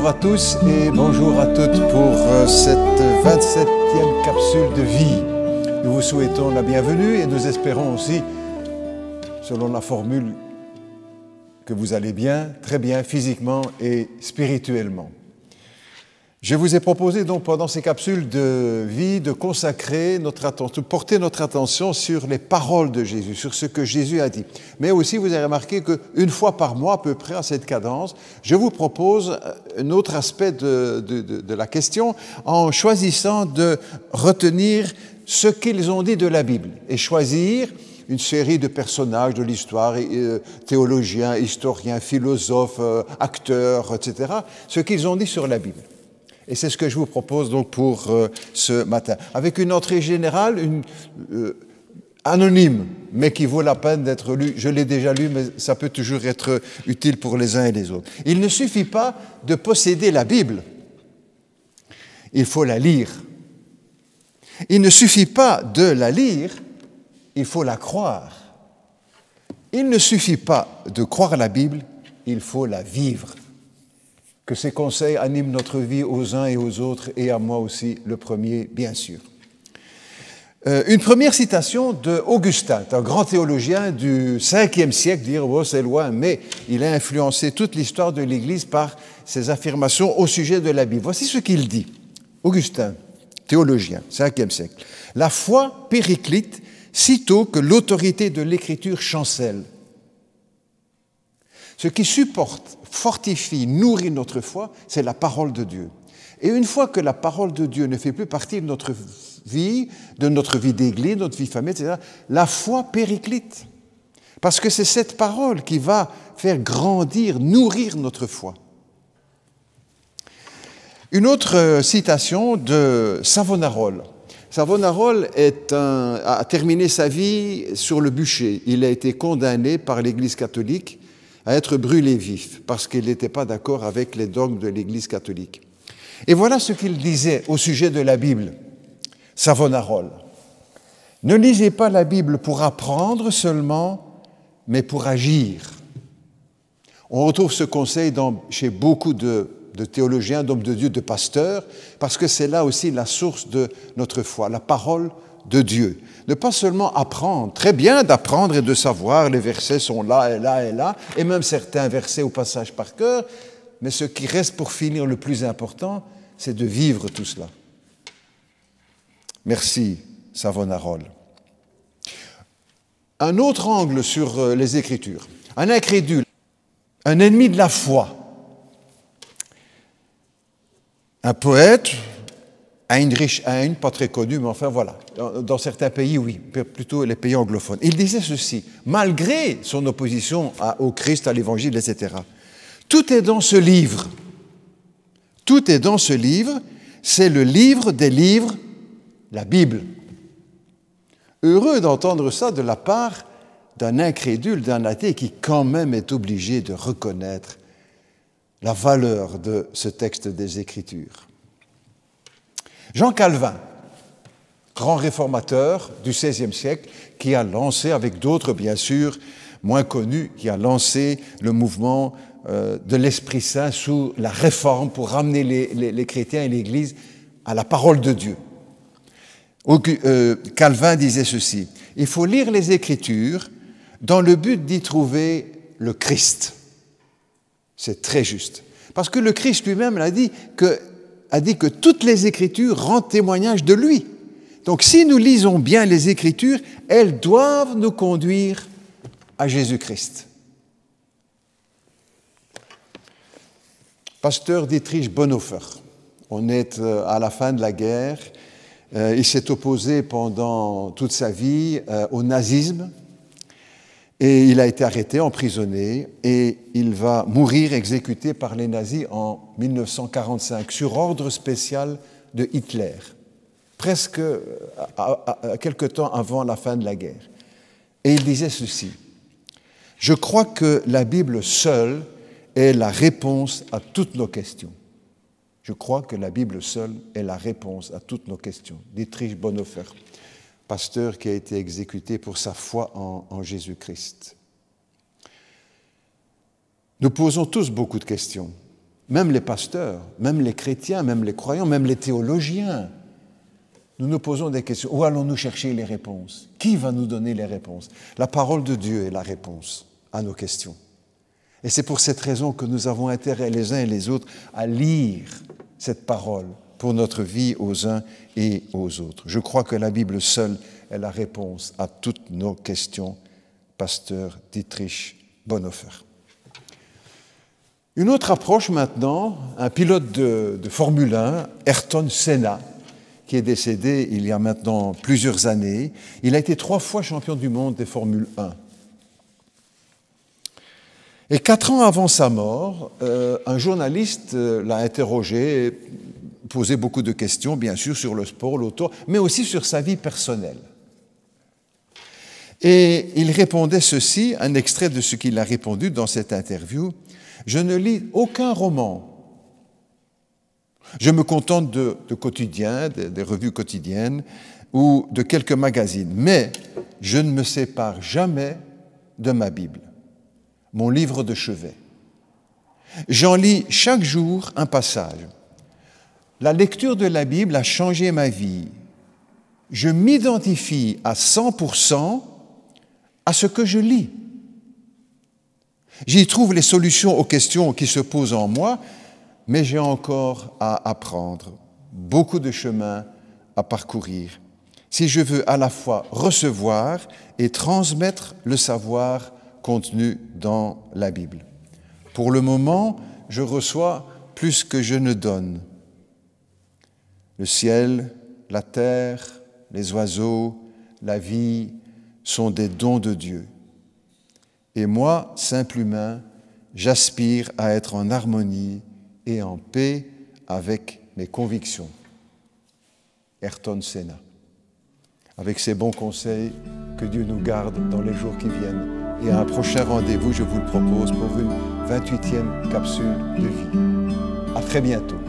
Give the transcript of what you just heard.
Bonjour à tous et bonjour à toutes pour cette 27e capsule de vie. Nous vous souhaitons la bienvenue et nous espérons aussi, selon la formule, que vous allez bien, très bien, physiquement et spirituellement. Je vous ai proposé donc pendant ces capsules de vie de consacrer notre attention, de porter notre attention sur les paroles de Jésus, sur ce que Jésus a dit. Mais aussi, vous avez remarqué qu'une fois par mois, à peu près à cette cadence, je vous propose un autre aspect de la question en choisissant de retenir ce qu'ils ont dit de la Bible et choisir une série de personnages de l'histoire, théologiens, historiens, philosophes, acteurs, etc., ce qu'ils ont dit sur la Bible. Et c'est ce que je vous propose donc pour ce matin, avec une entrée générale, anonyme, mais qui vaut la peine d'être lue. Je l'ai déjà lu, mais ça peut toujours être utile pour les uns et les autres. Il ne suffit pas de posséder la Bible, il faut la lire. Il ne suffit pas de la lire, il faut la croire. Il ne suffit pas de croire la Bible, il faut la vivre. Que ces conseils animent notre vie aux uns et aux autres, et à moi aussi, le premier, bien sûr. Une première citation d'Augustin, un grand théologien du 5e siècle, dire oh, c'est loin, mais il a influencé toute l'histoire de l'Église par ses affirmations au sujet de la Bible. Voici ce qu'il dit. Augustin, théologien, 5e siècle. La foi périclite sitôt que l'autorité de l'Écriture chancelle. Ce qui supporte, fortifie, nourrit notre foi, c'est la parole de Dieu. Et une fois que la parole de Dieu ne fait plus partie de notre vie d'église, de notre vie familiale, etc., la foi périclite. Parce que c'est cette parole qui va faire grandir, nourrir notre foi. Une autre citation de Savonarole. Savonarole a terminé sa vie sur le bûcher. Il a été condamné par l'Église catholique à être brûlé vif, parce qu'il n'était pas d'accord avec les dogmes de l'Église catholique. Et voilà ce qu'il disait au sujet de la Bible, Savonarole. Ne lisez pas la Bible pour apprendre seulement, mais pour agir. On retrouve ce conseil chez beaucoup de théologiens, d'hommes de Dieu, de pasteurs, parce que c'est là aussi la source de notre foi, la parole de Dieu. Ne pas seulement apprendre, très bien d'apprendre et de savoir, les versets sont là et là et là, et même certains versets au passage par cœur, mais ce qui reste pour finir le plus important, c'est de vivre tout cela. Merci, Savonarole. Un autre angle sur les Écritures. Un incrédule, un ennemi de la foi. Un poète, Heinrich Heine, pas très connu, mais enfin voilà, dans certains pays, oui, plutôt les pays anglophones. Il disait ceci, malgré son opposition au Christ, à l'Évangile, etc. Tout est dans ce livre. Tout est dans ce livre, c'est le livre des livres, la Bible. Heureux d'entendre ça de la part d'un incrédule, d'un athée qui quand même est obligé de reconnaître la valeur de ce texte des Écritures. Jean Calvin, grand réformateur du XVIe siècle, qui a lancé, avec d'autres bien sûr, moins connus, qui a lancé le mouvement de l'Esprit Saint sous la Réforme pour ramener les chrétiens et l'Église à la parole de Dieu. Calvin disait ceci, « Il faut lire les Écritures dans le but d'y trouver le Christ. » C'est très juste. Parce que le Christ lui-même a dit que toutes les Écritures rendent témoignage de lui. Donc si nous lisons bien les Écritures, elles doivent nous conduire à Jésus-Christ. Pasteur Dietrich Bonhoeffer, on est à la fin de la guerre, il s'est opposé pendant toute sa vie au nazisme et il a été arrêté, emprisonné et il va mourir exécuté par les nazis en 1945 sur ordre spécial de Hitler, presque quelque temps avant la fin de la guerre. Et il disait ceci, « Je crois que la Bible seule est la réponse à toutes nos questions. » Je crois que la Bible seule est la réponse à toutes nos questions. Dietrich Bonhoeffer, pasteur qui a été exécuté pour sa foi en Jésus-Christ. Nous posons tous beaucoup de questions. même les pasteurs, même les chrétiens, même les croyants, même les théologiens, nous nous posons des questions. Où allons-nous chercher les réponses? Qui va nous donner les réponses? La parole de Dieu est la réponse à nos questions. Et c'est pour cette raison que nous avons intérêt les uns et les autres à lire cette parole pour notre vie aux uns et aux autres. Je crois que la Bible seule est la réponse à toutes nos questions. Pasteur Dietrich Bonhoeffer. Une autre approche maintenant, un pilote de Formule 1, Ayrton Senna, qui est décédé il y a maintenant plusieurs années. Il a été 3 fois champion du monde des Formule 1. Et 4 ans avant sa mort, un journaliste l'a interrogé, posé beaucoup de questions, bien sûr, sur le sport, l'auto, mais aussi sur sa vie personnelle. Et il répondait ceci, un extrait de ce qu'il a répondu dans cette interview. « Je ne lis aucun roman. Je me contente de quotidiens, des revues quotidiennes ou de quelques magazines, mais je ne me sépare jamais de ma Bible, mon livre de chevet. J'en lis chaque jour un passage. La lecture de la Bible a changé ma vie. Je m'identifie à 100% à ce que je lis. J'y trouve les solutions aux questions qui se posent en moi, mais j'ai encore à apprendre, beaucoup de chemin à parcourir, si je veux à la fois recevoir et transmettre le savoir contenu dans la Bible. Pour le moment, je reçois plus que je ne donne. Le ciel, la terre, les oiseaux, la vie sont des dons de Dieu. Et moi, simple humain, j'aspire à être en harmonie et en paix avec mes convictions. Ayrton Senna. Avec ces bons conseils, que Dieu nous garde dans les jours qui viennent. Et à un prochain rendez-vous, je vous le propose pour une 28e capsule de vie. À très bientôt.